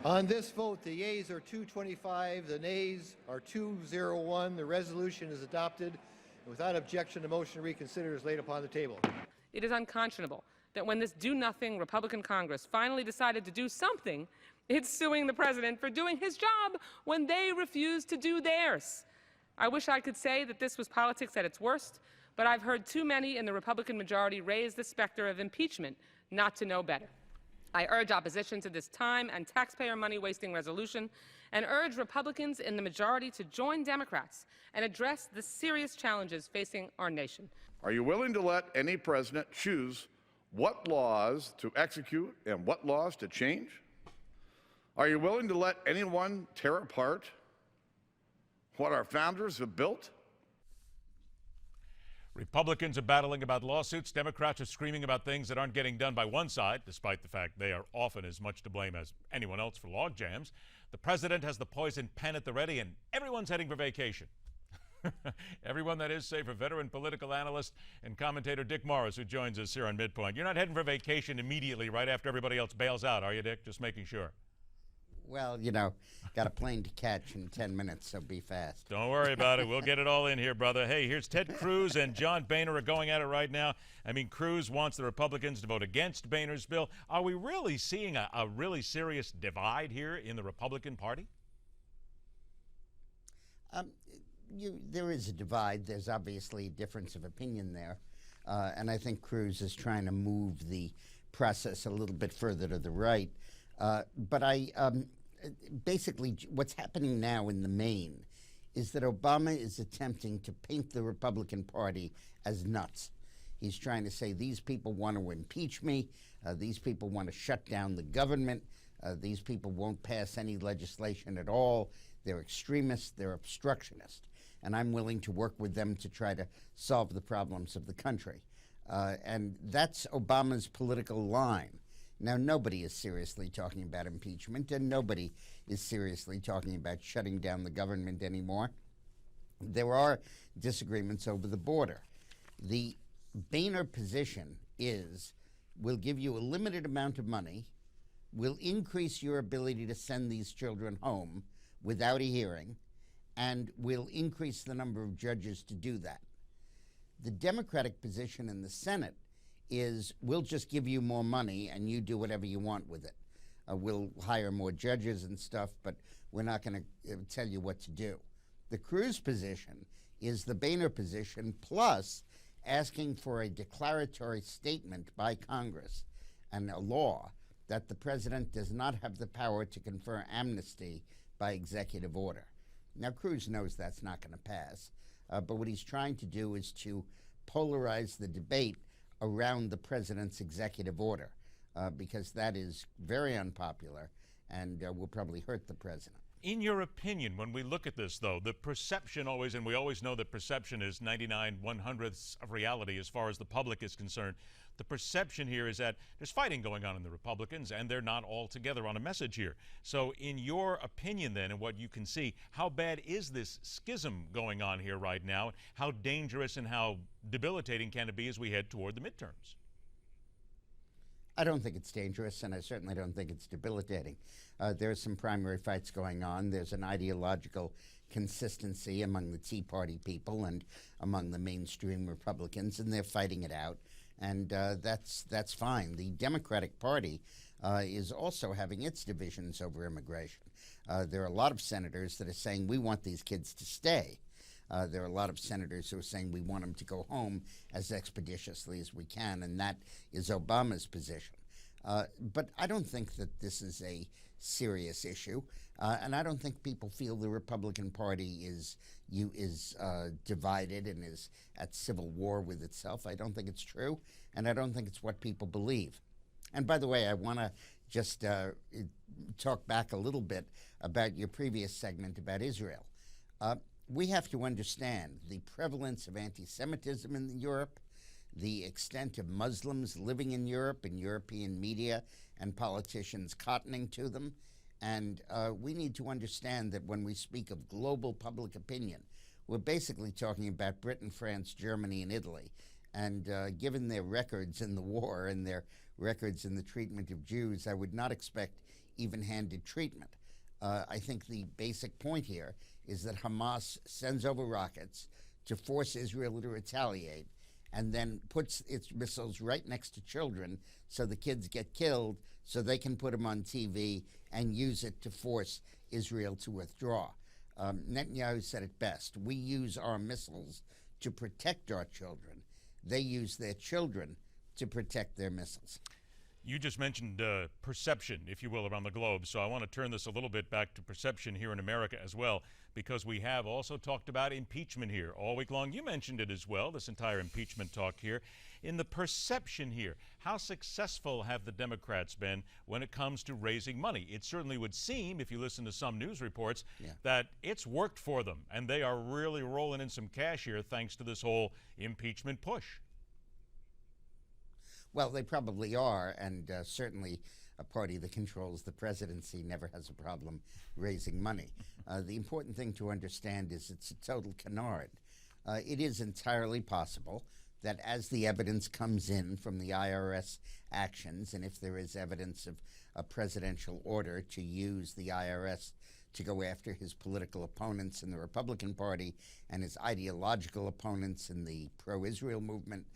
On this vote, the yeas are 225, the nays are 201. The resolution is adopted. Without objection, the motion to reconsider is laid upon the table. It is unconscionable that when this do-nothing Republican Congress finally decided to do something, it's suing the president for doing his job when they refused to do theirs. I wish I could say that this was politics at its worst, but I've heard too many in the Republican majority raise the specter of impeachment not to know better. I urge opposition to this time and taxpayer money-wasting resolution and urge Republicans in the majority to join Democrats and address the serious challenges facing our nation. Are you willing to let any president choose what laws to execute and what laws to change? Are you willing to let anyone tear apart what our founders have built? Republicans are battling about lawsuits. Democrats are screaming about things that aren't getting done by one side, despite the fact they are often as much to blame as anyone else for log jams. The president has the poison pen at the ready, and everyone's heading for vacation. Everyone, that is, save for veteran political analyst and commentator Dick Morris, who joins us here on MidPoint. You're not heading for vacation immediately right after everybody else bails out, are you, Dick? Just making sure. Well, you know, got a plane to catch in 10 minutes, so be fast. Don't worry about it. We'll get it all in here, brother. Hey, here's Ted Cruz and John Boehner are going at it right now. I mean, Cruz wants the Republicans to vote against Boehner's bill. Are we really seeing a really serious divide here in the Republican Party? There is a divide. There's obviously a difference of opinion there. And I think Cruz is trying to move the process a little bit further to the right. Basically, what's happening now in the main is that Obama is attempting to paint the Republican Party as nuts. He's trying to say these people want to impeach me, these people want to shut down the government, these people won't pass any legislation at all, they're extremists, they're obstructionists, and I'm willing to work with them to try to solve the problems of the country. And that's Obama's political line. Now, nobody is seriously talking about impeachment, and nobody is seriously talking about shutting down the government anymore. There are disagreements over the border. The Boehner position is, we'll give you a limited amount of money, we'll increase your ability to send these children home without a hearing, and we'll increase the number of judges to do that. The Democratic position in the Senate is, we'll just give you more money and you do whatever you want with it. We'll hire more judges and stuff, but we're not going to tell you what to do. The Cruz position is the Boehner position, plus asking for a declaratory statement by Congress and a law that the president does not have the power to confer amnesty by executive order. Now, Cruz knows that's not going to pass, but what he's trying to do is to polarize the debate around the president's executive order, because that is very unpopular and will probably hurt the president. In your opinion, when we look at this, though, the perception always, and we always know that perception is 99/100ths of reality as far as the public is concerned, the perception here is that there's fighting going on in the Republicans and they're not all together on a message here. So in your opinion then, and what you can see, how bad is this schism going on here right now? How dangerous and how debilitating can it be as we head toward the midterms? I don't think it's dangerous, and I certainly don't think it's debilitating. There's some primary fights going on. There's an ideological consistency among the Tea Party people and among the mainstream Republicans, and they're fighting it out, and that's fine. The Democratic Party is also having its divisions over immigration. There are a lot of senators that are saying, we want these kids to stay. There are a lot of senators who are saying we want them to go home as expeditiously as we can, and that is Obama's position. But I don't think that this is a serious issue, and I don't think people feel the Republican Party is divided and is at civil war with itself. I don't think it's true, and I don't think it's what people believe. And by the way, I want to just talk back a little bit about your previous segment about Israel. We have to understand the prevalence of anti-Semitism in Europe, the extent of Muslims living in Europe, in European media, and politicians cottoning to them. And we need to understand that when we speak of global public opinion, we're basically talking about Britain, France, Germany, and Italy. And given their records in the war and their records in the treatment of Jews, I would not expect even-handed treatment. I think the basic point here is that Hamas sends over rockets to force Israel to retaliate, and then puts its missiles right next to children so the kids get killed so they can put them on TV and use it to force Israel to withdraw. Netanyahu said it best. We use our missiles to protect our children. They use their children to protect their missiles. You just mentioned perception, if you will, around the globe. So I want to turn this a little bit back to perception here in America as well, because we have also talked about impeachment here all week long. You mentioned it as well, this entire impeachment talk here. In the perception here, how successful have the Democrats been when it comes to raising money? It certainly would seem, if you listen to some news reports, that it's worked for them, and they are really rolling in some cash here thanks to this whole impeachment push. Well, they probably are, and certainly a party that controls the presidency never has a problem raising money. The important thing to understand is it's a total canard. It is entirely possible that as the evidence comes in from the IRS actions, and if there is evidence of a presidential order to use the IRS to go after his political opponents in the Republican Party and his ideological opponents in the pro-Israel movement,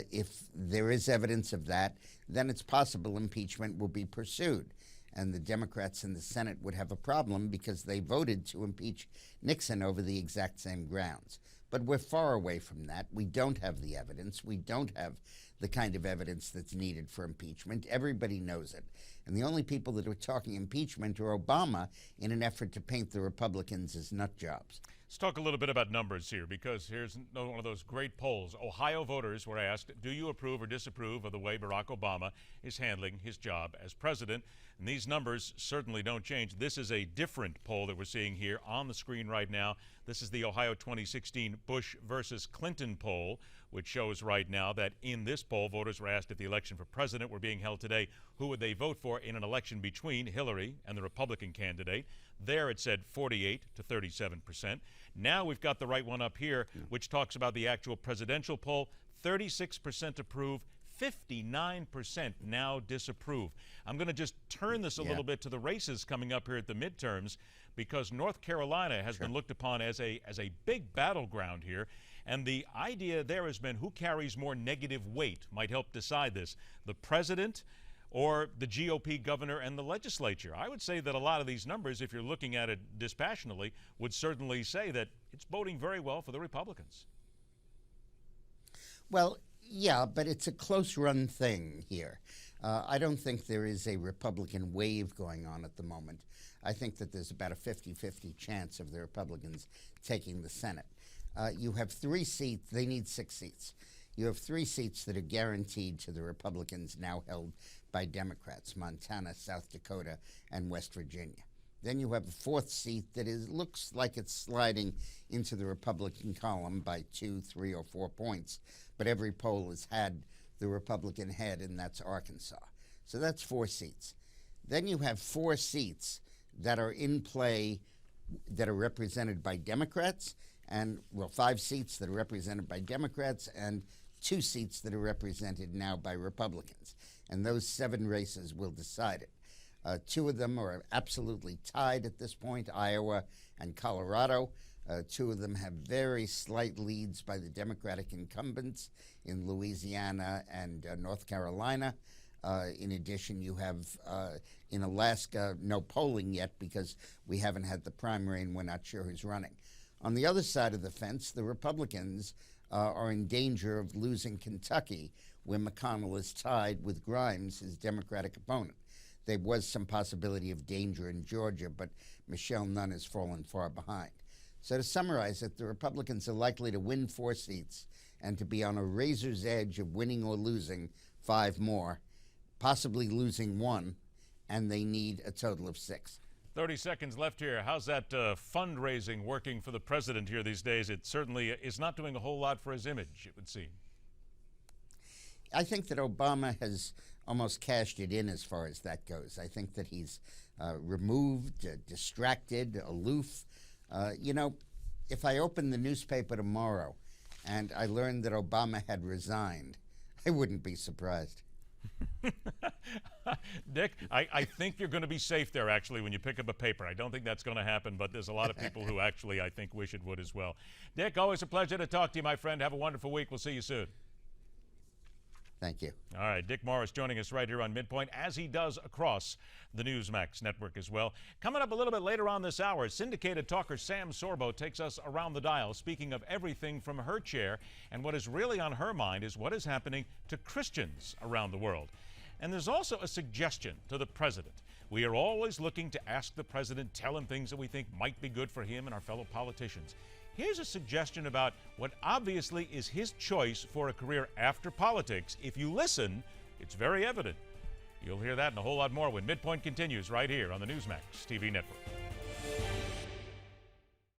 if there is evidence of that, then it's possible impeachment will be pursued. And the Democrats in the Senate would have a problem because they voted to impeach Nixon over the exact same grounds. But we're far away from that. We don't have the evidence. We don't have the kind of evidence that's needed for impeachment. Everybody knows it. And the only people that are talking impeachment are Obama in an effort to paint the Republicans as nut jobs. Let's talk a little bit about numbers here, because here's one of those great polls. Ohio voters were asked, do you approve or disapprove of the way Barack Obama is handling his job as president? And these numbers certainly don't change. This is a different poll that we're seeing here on the screen right now. This is the Ohio 2016 Bush versus Clinton poll, which shows right now that in this poll, voters were asked if the election for president were being held today, who would they vote for in an election between Hillary and the Republican candidate. There it said 48 to 37%. Now we've got the right one up here, which talks about the actual presidential poll. 36% approve, 59% now disapprove. I'm going to just turn this a little bit to the races coming up here at the midterms, because North Carolina has been looked upon as a big battleground here. And the idea there has been who carries more negative weight might help decide this, the president or the GOP governor and the legislature. I would say that a lot of these numbers, if you're looking at it dispassionately, would certainly say that it's boding very well for the Republicans. Well, yeah, but it's a close-run thing here. I don't think there is a Republican wave going on at the moment. I think that there's about a 50-50 chance of the Republicans taking the Senate. You have 3 seats. They need 6 seats. You have 3 seats that are guaranteed to the Republicans, now held by Democrats: Montana, South Dakota, and West Virginia. Then you have a 4th seat that looks like it's sliding into the Republican column by 2, 3, or 4 points, but every poll has had the Republican head, and that's Arkansas. So that's 4 seats. Then you have 4 seats that are in play that are represented by Democrats, and, well, 5 seats that are represented by Democrats, and 2 seats that are represented now by Republicans. And those 7 races will decide it. 2 of them are absolutely tied at this point, Iowa and Colorado. 2 of them have very slight leads by the Democratic incumbents in Louisiana and North Carolina. In addition, you have in Alaska no polling yet because we haven't had the primary and we're not sure who's running. On the other side of the fence, the Republicans are in danger of losing Kentucky, where McConnell is tied with Grimes, his Democratic opponent. There was some possibility of danger in Georgia, but Michelle Nunn has fallen far behind. So to summarize it, the Republicans are likely to win 4 seats and to be on a razor's edge of winning or losing 5 more, possibly losing 1, and they need a total of 6. 30 seconds left here. How's that fundraising working for the president here these days? It certainly is not doing a whole lot for his image, it would seem. I think that Obama has almost cashed it in as far as that goes. I think that he's removed, distracted, aloof. You know, if I opened the newspaper tomorrow and I learned that Obama had resigned, I wouldn't be surprised. Dick, I think you're going to be safe there, actually, when you pick up a paper. I don't think that's going to happen, but there's a lot of people who actually, I think, wish it would as well. Dick, always a pleasure to talk to you, my friend. Have a wonderful week. We'll see you soon. Thank you. All right, Dick Morris joining us right here on MidPoint, as he does across the Newsmax network as well. Coming up a little bit later on this hour, syndicated talker Sam Sorbo takes us around the dial, speaking of everything from her chair, and what is really on her mind is what is happening to Christians around the world. And there's also a suggestion to the president. We are always looking to ask the president, tell him things that we think might be good for him and our fellow politicians. Here's a suggestion about what obviously is his choice for a career after politics. If you listen, it's very evident. You'll hear that and a whole lot more when MidPoint continues right here on the Newsmax TV network.